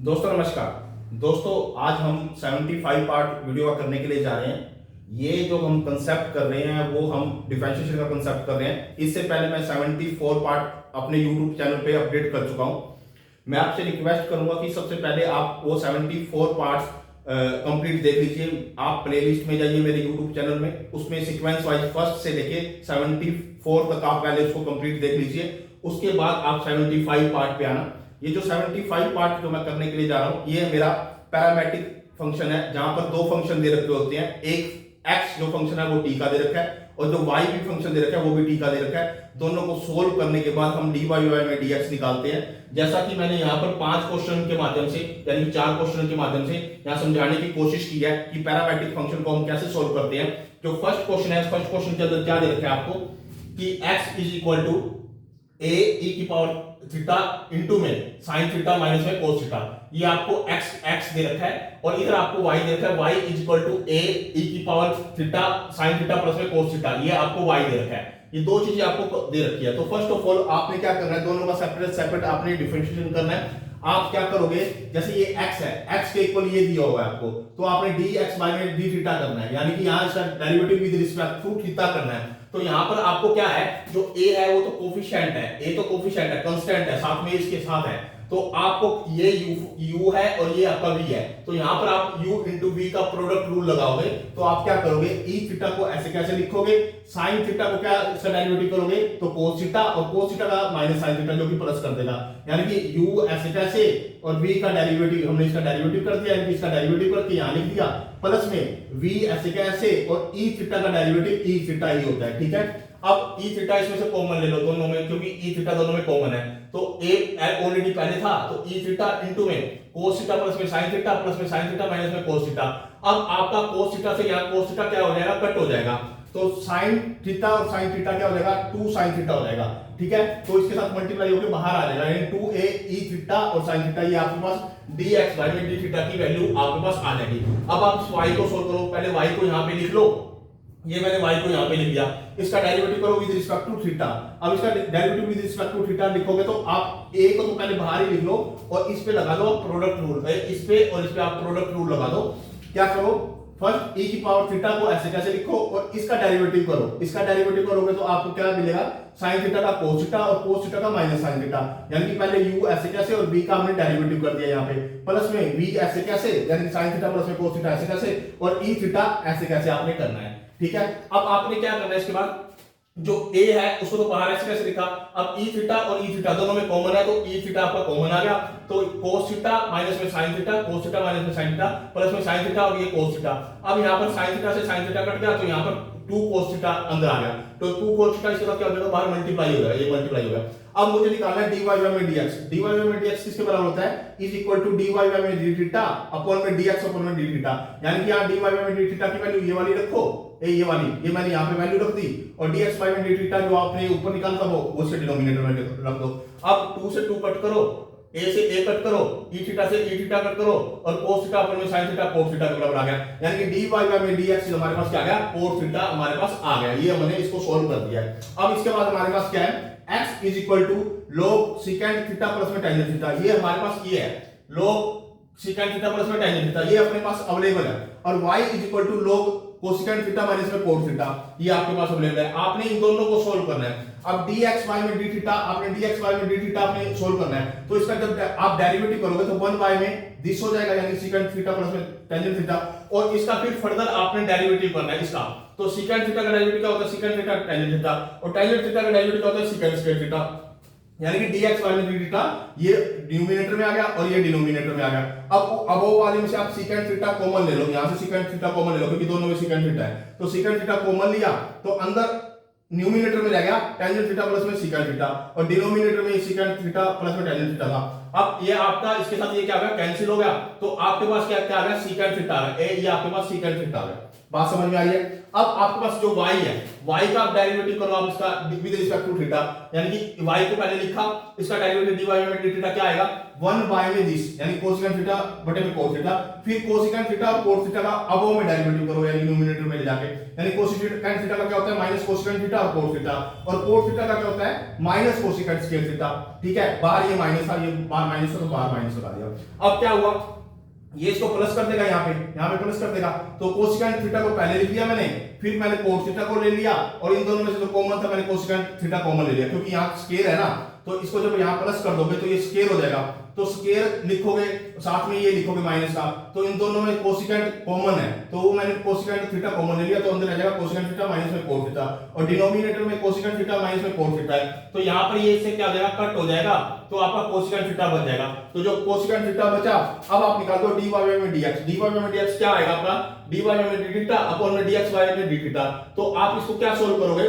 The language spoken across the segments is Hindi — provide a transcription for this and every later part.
दोस्तों नमस्कार। दोस्तों आज हम 75 पार्ट वीडियो करने के लिए जा रहे हैं। ये जो हम कंसेप्ट कर रहे हैं वो हम डिफरेंशिएशन का कंसेप्ट कर रहे हैं। इससे पहले मैं 74 पार्ट अपने यूट्यूब चैनल पे अपडेट कर चुका हूं। मैं आपसे रिक्वेस्ट करूंगा कि सबसे पहले आप वो 74 पार्ट्स कंप्लीट देख लीजिए। आप प्लेलिस्ट में जाइए मेरे यूट्यूब चैनल में, उसमें सीक्वेंस वाइज फर्स्ट से लेके 74 तक आप पहले उसको कंप्लीट देख लीजिए। उसके बाद आप 75 पार्ट पे आना। ये जो 75 पार्ट जो मैं करने के लिए जा रहा हूं, ये मेरा पैरामेट्रिक फंक्शन है, जहां पर दो फंक्शन दे रखे होते हैं। एक एक्स जो फंक्शन है वो टी का दे रखा है, और जो वाई भी फंक्शन दे रखा है वो भी टी का दे रखा है। दोनों को सोल्व करने के बाद हम dy में dx निकालते हैं। जैसा कि मैंने यहाँ पर 5 क्वेश्चन के माध्यम से, यानी 4 क्वेश्चन के माध्यम से यहाँ समझाने की कोशिश की है कि पैरामेट्रिक फंक्शन को हम कैसे सोल्व करते हैं। जो फर्स्ट क्वेश्चन है, फर्स्ट क्वेश्चन के अंदर क्या दे रखा है आपको कि x is equal to a e की पावर थीटा इंटू में साइन थीटा माइनस में कोस थीटा। ये आपको x दे रखा है, और इधर आपको y दे रखा है y is equal to a e की power theta sine theta plus में कोस थीटा। ये आपको y दे रखा है। ये दो चीजें आपको दे रखी है। तो फर्स्ट ऑफ ऑल आपने क्या करना है, दोनों का सेपरेट आपने डिफरेंशिएशन करना है। आप क्या करोगे, जैसे ये x है, x के इक्वल ये दिया हुआ है आपको, तो आपने dx में d थीटा करना है, यानी कि यहां इसका derivative with respect to theta करना है। तो यहां पर आपको क्या है, जो a है वो तो कोफिशिएंट है, a तो कोफिशिएंट है, कांस्टेंट है, साथ में इसके साथ है। तो आपको ये u है और ये आपका v है, तो यहां पर आप u इंटू v का प्रोडक्ट रूल लगाओगे। तो आप क्या करोगे, e थीटा को ऐसे कैसे लिखोगे, साइन थीटा को क्या इसका डेरिवेटिव करोगे तो कोस थीटा, और कोस थीटा का माइनस साइन थीटा जो कि प्लस कर देगा, यानी कि u ऐसे कैसे और v का डेरिवेटिव, हमने इसका डेरिवेटिव कर दिया, यानी कि इसका डेरिवेटिव करके यहां लिख दिया, प्लस में v ऐसे कैसे, और e थीटा का डेरिवेटिव e थीटा ही होता है। ठीक है, अब e थीटा इसमें से कॉमन ले लो दोनों में, क्योंकि e थीटा दोनों में कॉमन है। तो a ऑलरेडी पहले था, तो e थीटा इनटू में cos थीटा प्लस में sin थीटा प्लस में sin थीटा माइनस में cos थीटा। अब आपका cos थीटा से यहां cos थीटा क्या हो जाएगा, कट हो जाएगा। तो sin थीटा और sin थीटा क्या हो जाएगा, 2 sin थीटा हो जाएगा। ठीक है, तो इसके साथ मल्टीप्लाई होकर बाहर आ जाएगा, यानी 2a e थीटा और sin थीटा। ये आपके पास dx में d थीटा की वैल्यू आपके पास आ जाएगी। अब आप इस y को सोल्व करो। पहले y को यहां पे लिख लो, ये मैंने y को यहां पे लिख दिया। इसका डेरिवेटिव करो विद रिस्पेक्ट टू थीटा। अब इसका derivative with respect to theta लिखोगे तो आप a को तो पहले बाहर ही लिख लो, और इस पे लगा दो प्रोडक्ट रूल, इस पे और इस पे आप प्रोडक्ट रूल लगा दो। क्या करो, फर्स्ट e की पावर थीटा को ऐसे कैसे लिखो और इसका डेरिवेटिव करो। इसका डेरिवेटिव करोगे तो आपको क्या मिलेगा, sin थीटा का cos थीटा और cos थीटा का माइनस sin थीटा, यानी कि पहले u ऐसे कैसे और v का हमने डेरिवेटिव कर दिया यहाँ पे, प्लस में v ऐसे कैसे, यानी sin थीटा प्लस में cos थीटा ऐसे कैसे, और e थीटा ऐसे कैसे आपने करना है। ठीक है, अब आपने क्या करना है, इसके बाद जो a है उसको तो बाहर ऐसे कैसे लिखा। अब e थीटा और e थीटा दोनों में कॉमन है, तो e थीटा आपका कॉमन आ गया, तो cos थीटा माइनस में sin theta, cos theta minus में sin थीटा, प्लस में sin थीटा और ये cos थीटा। अब यहाँ पर sin थीटा से sin थीटा कट गया, तो यहाँ पर 2 cos थीटा अंदर आ गया, तो 2 cos थीटा इसके साथ क्या हो जाएगा, बाहर मल्टीप्लाई हो जाएगा, ये मल्टीप्लाई हो गया। अब मुझे निकालना है dy में dx। dy में dx किसके बराबर होता है, इज इक्वल टू dy में d थीटा अपॉन में dx अपॉन में d थीटा, यानी कि यहां dy में d थीटा की वैल्यू ये वाली रखो, ये वाली, ये मैंने यहाँ पे वैल्यू रख दी, और dx में d थीटा जो आपने ऊपर निकाला था वो उससे डिनोमिनेटर में रख दो। अब 2 से 2 कट करो, a से a कट करो, e थीटा से e थीटा कट करो, और cos थीटा अपॉन में sin थीटा cos थीटा के बराबर आ गया, यानी कि dy में dx हमारे पास क्या आ गया, cos थीटा हमारे पास आ गया। ये हमने इसको सॉल्व कर दिया है। अब इसके बाद हमारे पास क्या है, x is equal to log secant theta plus में tan थीटा। ये हमारे पास ये है log secant थीटा प्लस में tan थीटा, ये अपने पास अवेलेबल है, और y is equal to log cosecant theta minus में cos थीटा, ये आपके पास अवेलेबल है। आपने इन दोनों को सोल्व करना है। अब dxy में d थीटा, आपने dxy में d थीटा आपने सोल्व करना है, तो इसका जब आप डेरिवेटिव करोगे तो 1y में दिस हो जाएगा, यानी secant थीटा प्लस में tan थीटा, और इसका फिर फर्दर आपने डेरिवेटिव करना है इसका। तो secant थीटा का डेरिवेटिव क्या होता है, secant थीटा tan थीटा, और tan थीटा का डेरिवेटिव क्या होता है, secant स्क्वायर थीटा, यानी कि dxy में d थीटा ये न्यूमरेटर में आ गया और ये डिनोमिनेटर में आ गया। अब अबोव वाले में से आप secant थीटा कॉमन ले लो, यहां से secant थीटा कॉमन ले लो, क्योंकि दोनों में secant थीटा है, तो secant थीटा कॉमन लिया तो अंदर न्यूमरेटर में रह गया tan थीटा प्लस में secant थीटा, और डिनोमिनेटर में secant थीटा प्लस में tan थीटा था। अब ये आपका इसके साथ ये क्या हो गया, कैंसिल हो गया, तो आपके पास क्या क्या आ गया, secant थीटा आ गया, ये आपके पास secant थीटा आ गया। बात समझ में आ रही है। अब आपके पास जो y है, y का आप डेरिवेटिव करो आप इसका विद रिस्पेक्ट टू थीटा, यानी कि y को पहले लिखा, इसका डेरिवेटिव dy में d थीटा क्या आएगा, 1 में दिस, यानी कोसेकेंट थीटा बटे में cos थीटा, फिर कोसेकेंट थीटा और cos थीटा का अबोव में डेरिवेटिव करो, यानी न्यूमरेटर में ले जाके, यानी कोसेकेंट थीटा का क्या होता है, माइनस कोसेकेंट थीटा और cos थीटा, और cos थीटा का क्या होता है, माइनस कोसेकेंट स्क्वायर थीटा। ठीक है, बाहर ये माइनस था, ये बाहर बाहर माइनस हो तो बाहर माइनस लगा दिया। अब क्या हुआ, ये इसको प्लस कर देगा, यहाँ पे प्लस कर देगा, तो कोसिकेंट थीटा को पहले लिख दिया मैंने, फिर मैंने कोस थीटा को ले लिया, और इन दोनों में से जो कॉमन था मैंने कोसिकेंट थीटा कॉमन ले लिया, क्योंकि यहाँ स्केयर है ना, तो इसको जब यहाँ प्लस कर दोगे तो ये स्केयर हो जाएगा, तो स्केयर लिखोगे साथ में ये लिखोगे माइनस का, तो इन दोनों में कोसिकेंट कॉमन है, तो वो मैंने कोसिकेंट थीटा कॉमन ले लिया, तो अंदर आ जाएगा कोसिकेंट थीटा माइनस में कोस थीटा, और डिनोमिनेटर में कोसिकेंट थीटा माइनस में कोस थीटा है, तो यहाँ पर ये इससे क्या हो जाएगा, कट हो जाएगा, तो आपका कोसिकेंट थीटा बच जाएगा। तो जो कोसिकेंट थीटा बचा, अब आप निकाल दो dy में dx, dy में dx क्या आएगा आपका, dy में d थीटा अपॉन में dx y में d थीटा। तो आप इसको क्या सोल्व करोगे,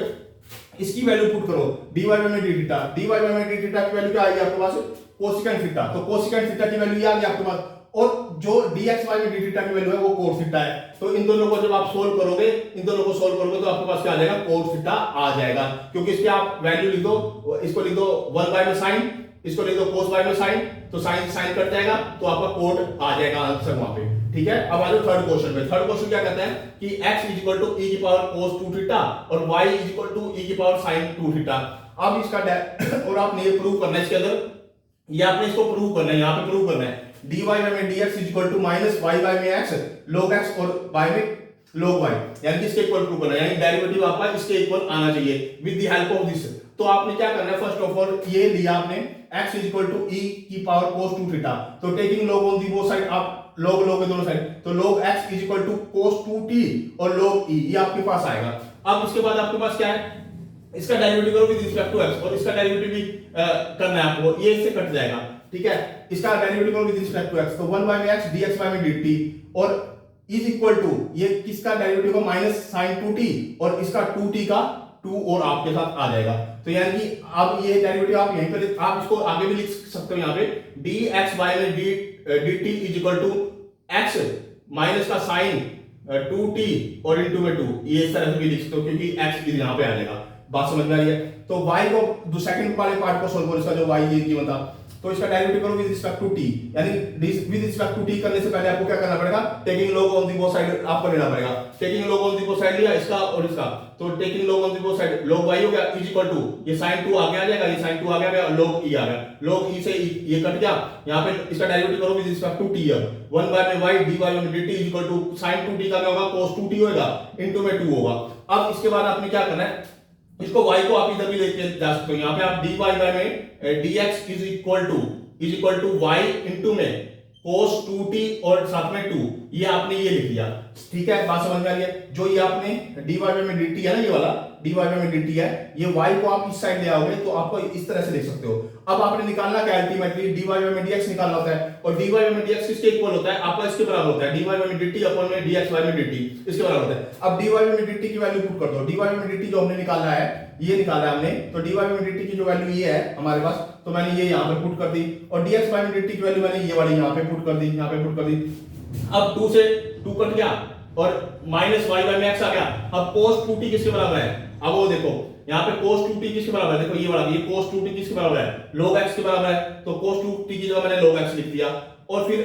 इसकी वैल्यू पुट करो, dy में d थीटा, dy में d थीटा की वैल्यू क्या आएगी आपके पास, कोसिकेंट थीटा, तो कोसिकेंट थीटा की वैल्यू ये आ गई आपके पास, और जो dxy में d थीटा की वैल्यू है वो कोस थीटा है, तो इन दोनों को जब आप सोल्व करोगे, इन दोनों को सोल्व करोगे तो आपके पास क्या आ जाएगा, कोस थीटा आ जाएगा, क्योंकि इसके आप वैल्यू लिख दो, इसको लिख दो 1 में sin, इसको लिख दो cos y में sin, तो sin sin कट जाएगा, तो आपका कोड आ जाएगा आंसर वहां पे, ठीक है। अब आ जाओ थर्ड क्वेश्चन में। थर्ड क्वेश्चन क्या कहता है कि x is equal to e की पावर cos 2 थीटा और y is equal to e की पावर sin 2 थीटा। अब इसका और आपने ये प्रूव करना है, इसके अंदर ये आपने इसको प्रूव करना है, यहाँ पे प्रूव करना है, dy में dx is equal to minus y में x log x और y में log y, यानी कि इसके इक्वल प्रूव करना है, यानी डेरिवेटिव आपका इसके इक्वल आना चाहिए with the help of this. तो आपने क्या करना है, फर्स्ट ऑफ ऑल ये लिया आपने x is equal to e की पावर cos 2 थीटा, तो taking log on the both side, आप log log के दोनों साइड, तो log x is equal to cos 2t और log e, ये आपके पास आएगा। अब इसके बाद आपके पास क्या है, इसका डेरिवेटिव करो विद रिस्पेक्ट टू x, और इसका डेरिवेटिव भी करना है आपको, ये इससे कट जाएगा, ठीक है। इसका डेरिवेटिव करो विद रिस्पेक्ट टू x, तो 1 में x dx में dt, और इज इक्वल टू ये किसका डेरिवेटिव का माइनस sin 2t, और इसका 2t का 2 और आपके साथ आ जाएगा। तो यानी कि अब ये डेरिवेटिव आप यहीं पर, आप इसको आगे भी लिख सकते हो, यहाँ पे dx में dt is equal to x minus का sin 2t और इनटू में 2, ये इस तरह से भी लिख सकते हो, क्योंकि x यहाँ पे आ जाएगा। बात समझ में आ रही है। तो y को सेकंड वाले पार्ट को सोल्व करो, इसका जो y ये गिवन था, तो इसका डेरिवेटिव करो विद रिस्पेक्ट टू t, यानी विद रिस्पेक्ट टू t करने से पहले आपको क्या करना पड़ेगा, taking log on the both side आपको लेना पड़ेगा। Taking log on the both side लिया इसका और इसका, तो taking log on the both side log y हो गया इज इक्वल टू ये sin 2 आगे आ जाएगा, ये sin 2 आगे आ गया, log e आ गया, log e से ये कट गया, यहाँ पे इसका डेरिवेटिव करो विद रिस्पेक्ट टू t, अब 1 में y dy में dt is equal to sin 2t का क्या होगा, cos 2t होगा इनटू में 2 होगा। अब इसके बाद आपने क्या करना है, इसको y को आप इधर भी लेके जा सकते हो, यहाँ पे आप dy में dx is equal to y into में cos 2t और साथ में 2, ये आपने ये लिख दिया, ठीक है। बात समझ में आ गई है। जो ये आपने dy में dt है ना, ये वाला dy में dt है, ये y को आप इस साइड ले आओगे तो आपको इस तरह से लिख सकते हो। अब आपने निकालना क्या, अल्टीमेटली dy में dx निकालना होता है, और dy में dx किसके इक्वल होता है, आपका इसके बराबर होता है, dy में dt अपॉन में dxy में dt इसके बराबर होता है। अब dy में dt की वैल्यू पुट कर दो, dy में dt जो हमने निकाला है, ये निकाला हमने, तो dy में dt की जो वैल्यू ये है हमारे पास, तो मैंने ये यहाँ पे पुट कर दी, और dx में dt की वैल्यू मैंने ये वाली यहाँ पे पुट कर दी, यहाँ पे पुट कर दी। अब 2 से 2 कट गया और माइनस y में x आ गया। अब cos 2t किसके बराबर है, अब वो देखो यहाँ पे cos 2t किसके बराबर है, देखो ये वाला, ये cos 2t किसके बराबर है, log x के बराबर है, तो cos 2t की जगह मैंने log x लिख दिया, और फिर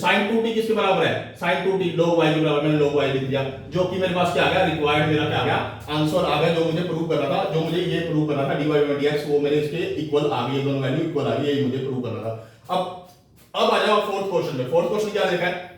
sin 2t किसके बराबर है, sin 2t log y के बराबर, मैंने log y लिख दिया, जो कि मेरे पास क्या आ गया, रिक्वायर्ड मेरा क्या आ गया, आंसर आ गया, जो मुझे प्रूव करना था, जो मुझे ये प्रूव करना था dy में dx, वो मेरे इसके इक्वल आ गई, दोनों वैल्यू इक्वल आ गई, ये मुझे प्रूव करना था। अब आ जाओ फोर्थ क्वेश्चन में। फोर्थ क्वेश्चन क्या देखा है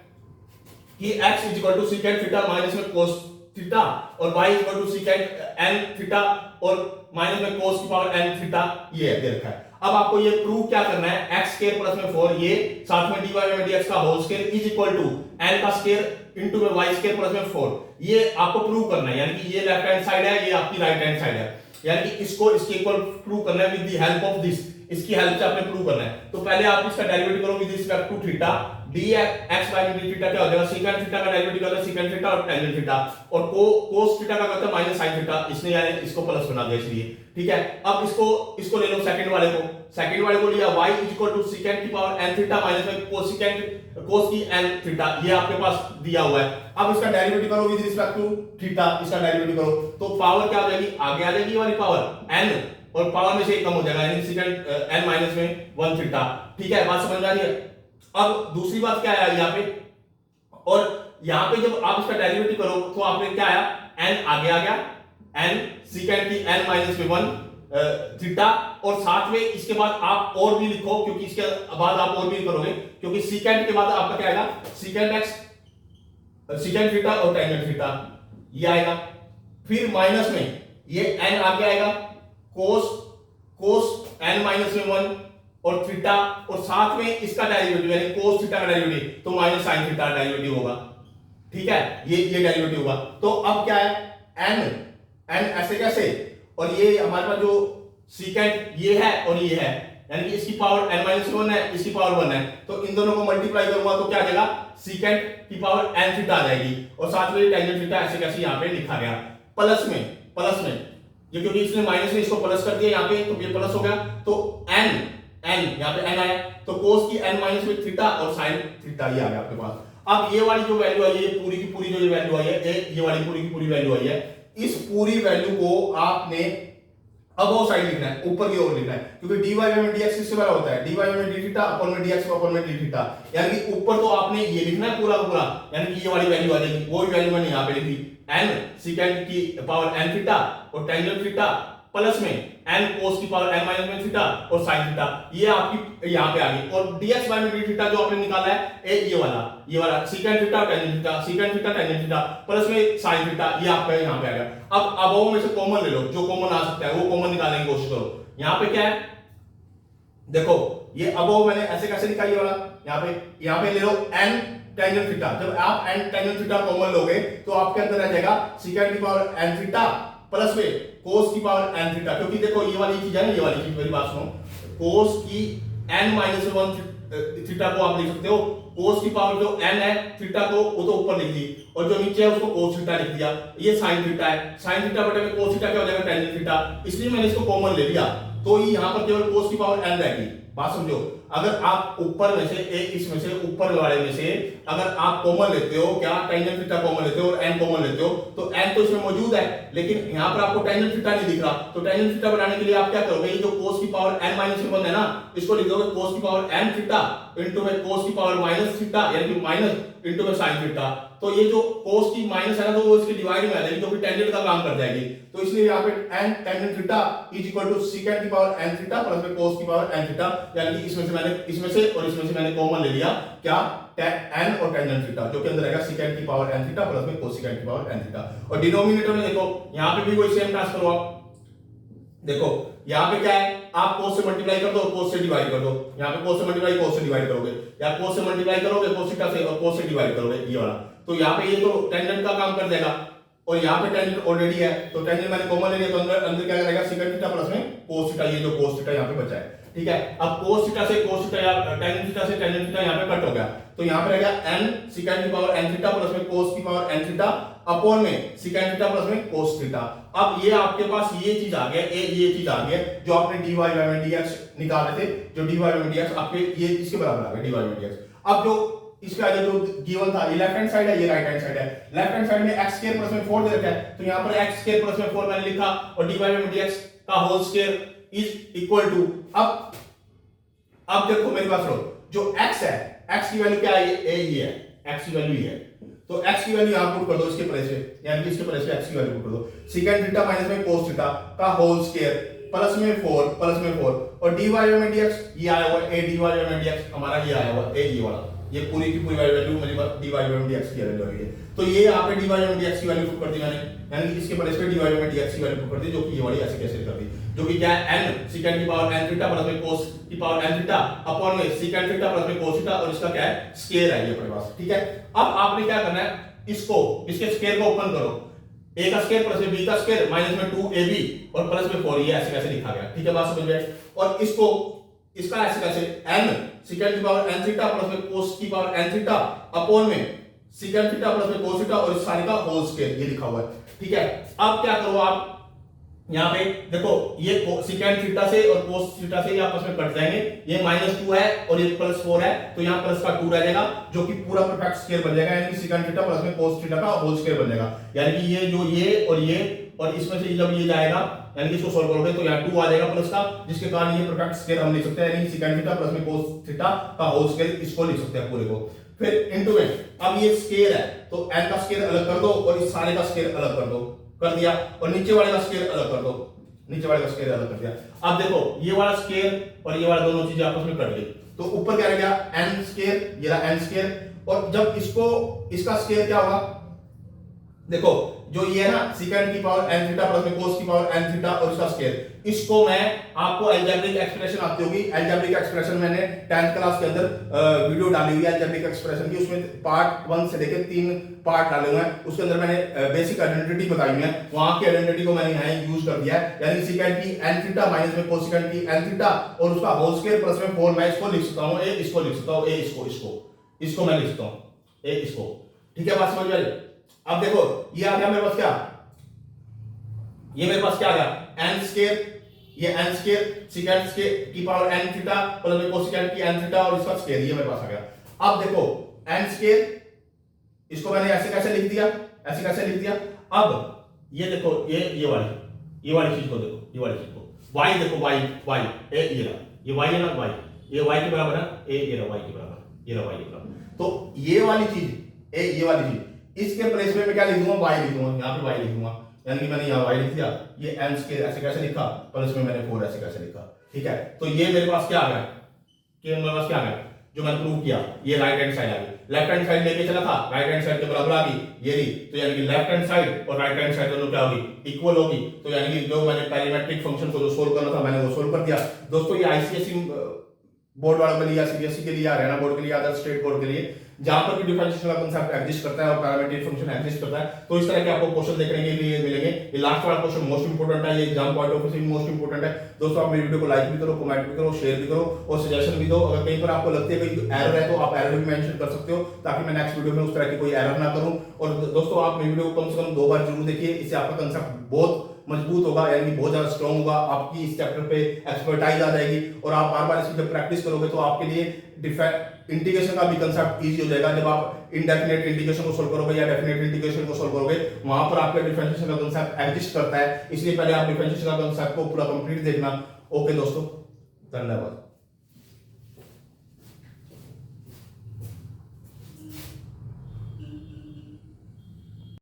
कि x is equal to secant theta minus में cos थीटा, और y is equal to secant n theta और माइनस में cos की पावर n थीटा, ये दे रखा है। अब आपको ये प्रूव क्या करना है, x स्क्वायर प्लस में 4, ये साथ में dy में dx का whole square is equal to n का स्क्वायर इनटू में y स्क्वायर प्लस में 4, ये आपको प्रूव करना है, यानी कि ये लेफ्ट हैंड साइड है, ये आपकी राइट हैंड साइड है, यानी कि इसको इसके इक्वल प्रूव करना है with the help of this, इसकी हेल्प से आपने प्रूव करना है। तो पहले आप इसका डेरिवेटिव करो with respect to theta, dx y में d थीटा क्या हो जाएगा, secant थीटा का डेरिवेटिव क्या होता है, secant थीटा और tan थीटा, और cos थीटा का क्या होता है माइनस sin थीटा, इसने यानी इसको प्लस बना दिया इसलिए, ठीक है। अब इसको ले लो सेकंड वाले को लिया, y is equal to secant की पावर n थीटा माइनस में cos की n थीटा, ये आपके पास दिया हुआ है। अब इसका डेरिवेटिव करो विद रिस्पेक्ट टू थीटा, इसका डेरिवेटिव करो तो पावर क्या हो जाएगी, आगे आ जाएगी वाली पावर n, और पावर में से कम हो जाएगा, यानी secant n माइनस में 1 थीटा, ठीक है। बात समझ में आ रही है। अब दूसरी बात क्या है यहाँ पे, और यहाँ पे जब आप इसका डेरिवेटिव करो तो आपने क्या आया, n आगे आ गया, n secant की n माइनस में 1 थीटा, और साथ में इसके बाद आप और भी लिखो, क्योंकि इसके बाद आप और भी करोगे, क्योंकि सीकेंट के बाद आपका क्या आएगा, सीकेंट एक्स, सीकेंट थीटा और टेंजेंट थीटा ये आएगा। फिर माइनस में ये एन आगे आएगा, कोस कोस एन माइनस में 1 और थीटा, और साथ में इसका डेरिवेटिव यानी कोस थीटा का डेरिवेटिव, तो माइनस साइन थीटा डेरिवेटिव होगा। ठीक है, ये डेरिवेटिव होगा। तो अब क्या है, एन ऐसे कैसे, और ये हमारे पास जो सीकेंट ये है और ये है, यानी कि इसकी पावर n माइनस 1 है, इसकी पावर 1 है, तो इन दोनों को मल्टीप्लाई करूंगा तो क्या आ जाएगा, सीकेंट की पावर n थीटा आ जाएगी, और साथ में टेंजेंट थीटा ऐसे कैसे यहाँ पे लिखा गया प्लस में ये, क्योंकि इसने माइनस में इसको प्लस कर दिया यहाँ पे, तो ये प्लस हो गया, तो n यहाँ पे n आया, तो कोस की n माइनस में थीटा और साइन थीटा ये आ गया आपके पास। अब ये वाली जो वैल्यू आई है, पूरी की पूरी जो ये वैल्यू आई है, ये वाली पूरी की पूरी वैल्यू आई है, इस पूरी वैल्यू को आपने अबव साइड लिखना है, ऊपर की ओर लिखना है, क्योंकि dy में dx किससे बड़ा होता है, dy में d थीटा अपॉन में dx अपॉन में d थीटा, यानी कि ऊपर तो आपने ये लिखना है पूरा पूरा, यानी कि ये वाली वैल्यू आ जाएगी, वो वैल्यू मैंने यहाँ पे लिखी, n सीकेंट की पावर n थीटा और टेंजेंट थीटा प्लस में n कोस की पावर n माइनस में थीटा और sin थीटा, ये आपकी यहाँ पे आ गई, और dx बाय में d थीटा जो आपने निकाला है ये वाला सीकेंट थीटा और tangent theta, secant theta tangent theta plus में sin थीटा, ये आपका यहाँ पे आ गया। अब अबव में से कॉमन ले लो, जो कॉमन आ सकता है वो कॉमन निकालने की कोशिश करो। यहाँ पे क्या है, देखो ये अबव मैंने ऐसे कैसे निकाली वाला, यहाँ पे ले लो n टेंजेंट थीटा, जब आप n टेंजेंट थीटा कॉमन लोगे तो आपके अंदर आ जाएगा सीकेंट की पावर n थीटा प्लस में कोस की पावर n थीटा, क्योंकि देखो ये वाली चीज है ना, ये वाली चीज, मेरी बात सुनो, कोस की n माइनस 1 थीटा को आप लिख सकते हो, कोस की पावर जो n है थीटा को वो तो ऊपर लिख दी, और जो नीचे है उसको कोस थीटा लिख दिया, ये साइन थीटा है, साइन थीटा बटे में कोस थीटा क्या हो जाएगा, टेंजेंट थीटा, इसलिए मैंने इसको कॉमन ले लिया, तो ये यहाँ पर केवल कोस की पावर n रहेगी। बात समझो, अगर आप ऊपर में से इसमें से ऊपर वाले में से अगर आप कॉमन लेते हो, क्या टेंजेंट थीटा कॉमन लेते हो और n कॉमन लेते हो, तो n तो इसमें मौजूद है, लेकिन यहाँ पर आपको टेंजेंट थीटा नहीं दिख रहा, तो टेंजेंट थीटा बनाने के लिए आप क्या करोगे, ये जो कोस की पावर n माइनस 1 है ना, इसको लिख दोगे कोस की पावर n थीटा इनटू में कोस की पावर माइनस थीटा, यानी कि माइनस इनटू में साइन थीटा, तो ये जो कोस की माइनस है ना, तो वो इसके डिवाइड में आ जाएगी, जो कि टेंजेंट का काम कर जाएगी, तो इसलिए यहाँ पे n tangent theta is equal to secant की पावर n थीटा प्लस में कोस की पावर n थीटा, यानी कि इसमें से और इसमें से मैंने कॉमन ले लिया क्या, n और टेंजेंट थीटा, जो कि अंदर रहेगा सीकेंट की पावर n थीटा प्लस में कोसेकेंट की पावर n थीटा, और डिनोमिनेटर में देखो यहाँ पे भी वही सेम टास्क करो आप, देखो यहाँ पे क्या है, आप कोस से मल्टीप्लाई कर दो और कोस से डिवाइड कर दो, यहाँ पे कोस से मल्टीप्लाई कोस से डिवाइड करोगे, या कोस से मल्टीप्लाई करोगे कोस थीटा से और कोस से डिवाइड करोगे, ये वाला, तो यहाँ पे ये तो टेंजेंट का काम कर देगा, और यहाँ पे टेंजेंट ऑलरेडी है, तो टेंजेंट मैंने कॉमन ले लिया, तो अंदर क्या रहेगा, सीकेंट थीटा प्लस में कोस थीटा, ये जो कोस थीटा यहाँ पे बचा है, ठीक है। अब कोस थीटा से कोस थीटा या टेंजेंट थीटा से टेंजेंट थीटा यहाँ पे कट हो गया, तो यहाँ पे रहेगा n सीकेंट की पावर n थीटा प्लस में कोस की पावर n थीटा अपॉन में सीकेंट थीटा प्लस में कोस थीटा। अब ये आपके पास ये चीज आ गया, ये चीज आ गया जो आपने dy बाय dx निकाले थे, जो dy बाय dx आपके ये इसके बराबर आ गया dy बाय dx। अब जो इसके आगे जो गिवन था, ये लेफ्ट हैंड साइड है, ये राइट हैंड साइड है, लेफ्ट हैंड साइड में x स्क्वायर प्लस में 4 दे रखा है, तो यहाँ पर x स्क्वायर प्लस में 4 मैंने लिखा, और dy बाय dx का whole square is equal to, अब देखो मेरी बात सुनो, जो x है, x की वैल्यू क्या है, ये है, x की वैल्यू ये है, तो x की वैल्यू यहां पुट कर दो इसके प्लेस पे, यानी कि इसके प्लेस पे x की वैल्यू पुट कर दो, सीकेंट थीटा माइनस में कोस थीटा का होल स्क्वायर प्लस में 4 और dy में dx ये आया हुआ a dy में dx हमारा ये आया हुआ a, ये वाला, ये पूरी की पूरी वैल्यू मेरी बात dy में dx की वैल्यू है, तो ये यहाँ पे dy में dx की वैल्यू पुट कर दी मैंने, यानी कि इसके प्लेस पे dy में dx की वैल्यू पुट कर दी, जो कि ये वाली ऐसे कैसे कर दी, जो कि क्या है n सीकेंट की पावर n थीटा प्लस में कोस की पावर n थीटा अपॉन में सीकेंट थीटा प्लस में कोस थीटा, और इसका क्या है, स्क्वायर है ये अपने पास, ठीक है। अब आपने क्या करना है, इसको इसके स्क्वायर को ओपन करो, a का स्क्वायर प्लस में b का स्क्वायर माइनस में 2ab और प्लस में 4, ये ऐसे कैसे लिखा गया, ठीक है, बात समझ में। और इसको इसका ऐसे कैसे, n सीकेंट की पावर n थीटा प्लस में कोस की पावर n थीटा अपॉन में सीकेंट थीटा प्लस में कोस थीटा और इस सारे का होल स्क्वायर, ये लिखा हुआ है, ठीक है। अब क्या करो आप, यहाँ पे देखो ये सीकेंट थीटा से और कोस थीटा से ये आपस में कट जाएंगे, ये -2 है और ये +4 है, तो यहाँ प्लस का 2 रह जाएगा, जो कि पूरा परफेक्ट स्क्वायर बन जाएगा, यानी कि सीकेंट थीटा प्लस में कोस थीटा का होल स्क्वायर बन जाएगा, यानी कि ये जो ये और इसमें से जब ये जाएगा, यानी कि इसको सॉल्व करोगे तो यहाँ 2 आ जाएगा प्लस का, जिसके कारण ये परफेक्ट स्क्वायर हम लिख सकते हैं, यानी कि सीकेंट थीटा प्लस में कोस थीटा का होल स्क्वायर, इसको लिख सकते हैं पूरे को। फिर इनटू में, अब ये स्क्वायर है तो n का स्क्वायर अलग कर दो और इस सारे का स्क्वायर अलग कर दो, कर दिया, और नीचे वाले का स्क्वायर अलग कर दो, नीचे वाले का स्क्वायर अलग कर दिया। अब देखो ये वाला स्क्वायर और ये वाला दोनों चीजें आपस में कट गई, तो ऊपर क्या रह गया n स्क्वायर, ये रहा n स्क्वायर, और जब इसको इसका स्क्वायर क्या होगा, देखो जो ये है ना सेकंड की पावर n थीटा प्लस में cos की पावर n थीटा और इसका स्क्वायर, इसको मैं आपको अलजेब्रिक एक्सप्रेशन आती होगी, अलजेब्रिक एक्सप्रेशन मैंने 10th क्लास के अंदर वीडियो डाली हुई है अलजेब्रिक एक्सप्रेशन की, उसमें पार्ट 1 से लेकर 3 पार्ट डाले हुए हैं, उसके अंदर मैंने बेसिक आइडेंटिटी बताई हुई है, वहां की आइडेंटिटी को मैंने यहाँ यूज कर दिया है, यानी सेकंड की n थीटा माइनस में कोसेकेंड की n थीटा और उसका होल स्क्वायर प्लस में 4, मैं इसको लिख सकता हूं, ए इसको लिख सकता हूं, ए इसको मैं लिख सकता हूं, ए इसको, ठीक है बात समझ में आई। अब देखो ये आ गया मेरे पास क्या, ये मेरे पास क्या आ गया n स्क्वायर, ये n स्क्वायर सेकंड स्क्वायर की पावर n थीटा प्लस में कोसेकेंड की n थीटा और इसका स्क्वायर, ये मेरे पास आ गया। अब देखो n स्क्वायर इसको मैंने ऐसे कैसे लिख दिया, ऐसे कैसे लिख दिया। अब ये देखो ये वाली चीज को देखो, ये वाली चीज को y देखो y ए ये रहा, ये y है ना y, ये y के बराबर है, ए ये रहा y के बराबर, ये रहा y के बराबर, तो ये वाली चीज ए ये वाली चीज, इसके प्लेस में मैं क्या लिख दूंगा y लिख दूंगा, यहाँ पे y लिख दूंगा, यानी कि मैंने यहाँ y लिख दिया, ये n स्क्वायर ऐसे कैसे लिखा प्लस में मैंने 4 ऐसे कैसे लिखा, ठीक है। तो ये मेरे पास क्या आ गया, कि मेरे पास क्या आ गया जो मैंने प्रूव किया, ये राइट हैंड साइड आ गई, लेफ्ट हैंड साइड लेके चला था राइट हैंड साइड के बराबर आ गई ये रही, तो यानी कि लेफ्ट हैंड साइड और राइट हैंड साइड दोनों क्या होगी इक्वल होगी, तो यानी कि जो मैंने पैरामीट्रिक फंक्शन को जो सोल्व करना था मैंने वो सोल्व कर दिया। दोस्तों ये आईसीएसई बोर्ड वालों के लिए या सीबीएसई के लिए या हरियाणा बोर्ड के लिए अदर स्टेट बोर्ड के लिए जहां पर भी डिफरेंशिएशन का कांसेप्ट एग्जिस्ट करता है और पैरामीट्रिक फंक्शन एग्जिस्ट करता है, तो इस तरह के आपको क्वेश्चन देखने के लिए मिलेंगे। ये लास्ट वाला क्वेश्चन मोस्ट इंपोर्टेंट है, ये एग्जाम पॉइंट ऑफ व्यू से मोस्ट इंपोर्टेंट है। दोस्तों आप मेरी वीडियो को लाइक भी करो, कमेंट भी करो, शेयर भी करो और सजेशन भी दो। अगर कहीं पर आपको लगती है कोई एरर है तो आप एरर भी मेंशन कर सकते हो, ताकि मैं नेक्स्ट वीडियो में उस तरह की कोई एरर ना करूं। और दोस्तों आप मेरी वीडियो को कम से कम 2 बार जरूर देखिए, इससे आपका कांसेप्ट बहुत मजबूत होगा, यानी बहुत ज्यादा स्ट्रांग होगा, आपकी इस चैप्टर पे एक्सपर्टाइज आ जाएगी और आप बार बार इसकी जब प्रैक्टिस करोगे तो आपके लिए इंटीग्रेशन का भी कंसेप्ट इजी हो जाएगा। जब आप इनडेफिनेट इंटीग्रेशन को सोल्व करोगे या डेफिनेट इंटीग्रेशन को सोल्व करोगे, वहां पर आपका डिफरेंशिएशन का कंसेप्ट एग्जिस्ट करता है, इसलिए पहले आप डिफरेंशिएशन का कंसेप्ट को पूरा कंप्लीट देखना। ओके दोस्तों, धन्यवाद।